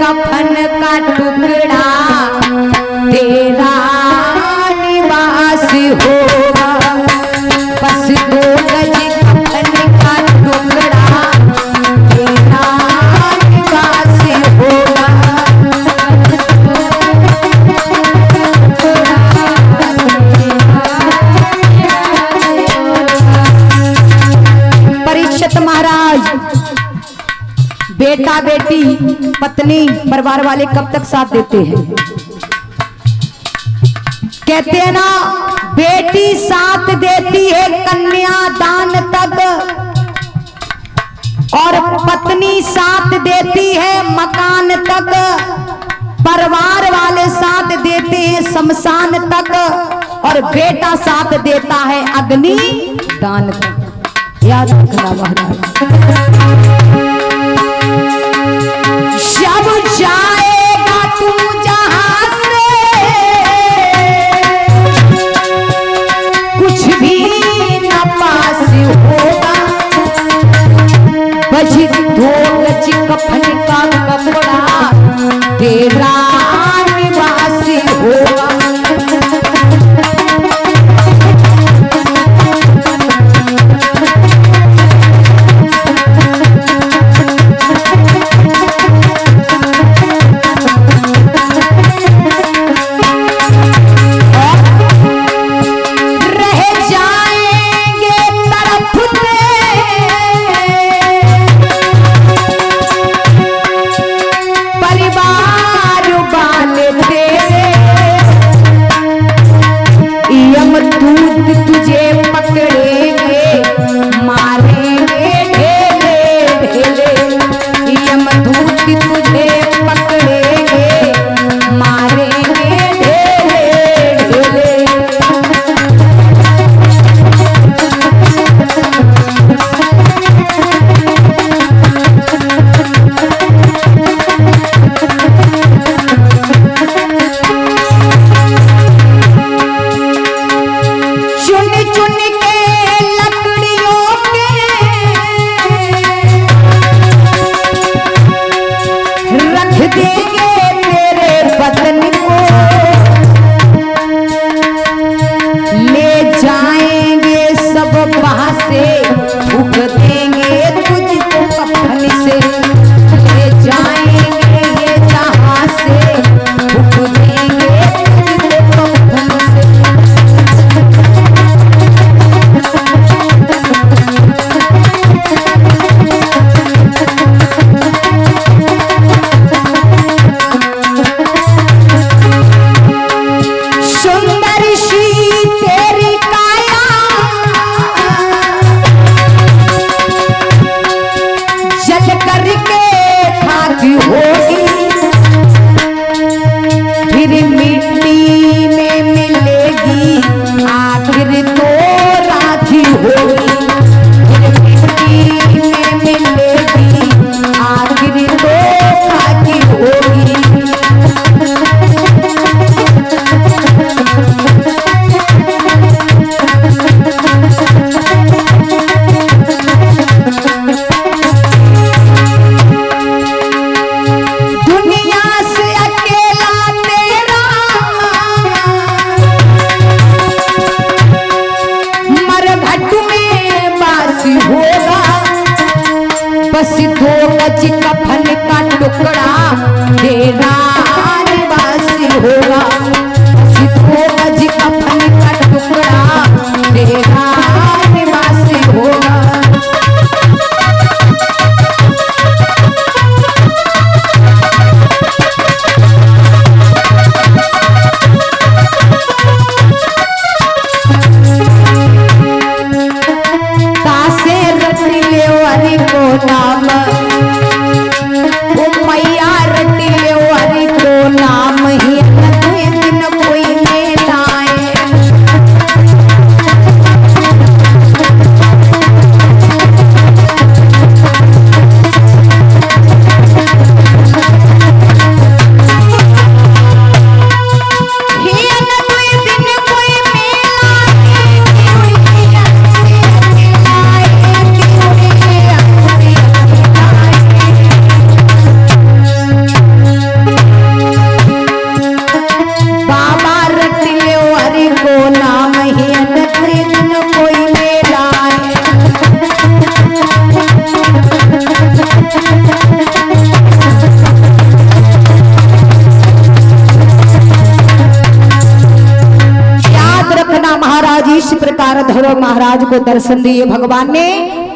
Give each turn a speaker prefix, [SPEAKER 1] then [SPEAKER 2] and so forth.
[SPEAKER 1] कफन का टुकड़ा तेरा निवास होगा। बस 2 गज कफन का टुकड़ा तेरा निवास होगा। परीक्षित महाराज, बेटा बेटी पत्नी परिवार वाले कब तक साथ देते हैं? कहते हैं ना, बेटी साथ देती है कन्यादान तक और पत्नी साथ देती है मकान तक, परिवार वाले साथ देते हैं शमशान तक और बेटा साथ देता है अग्नि दान तक। याद रखना महाराज। जब जाएगा तू जहां से कुछ भी न पास होगा। बस 2 गज कफन का कपड़ा तेरा निवास होगा। तुझे पकड़ेंगे मारेंगे ढेले ढेले। यमदूत तुझे पकड़ेंगे मारेंगे ढेले ढेले। बस 2 गज कफन का टुकड़ा तेरा निवास होगा। बस 2 गज कफन का टुकड़ा तेरा निवास होगा। तासे रट ले हरि को नाम, ओ मैया रट ले हरि इसी प्रकार ध्रुव महाराज को दर्शन दिए भगवान ने।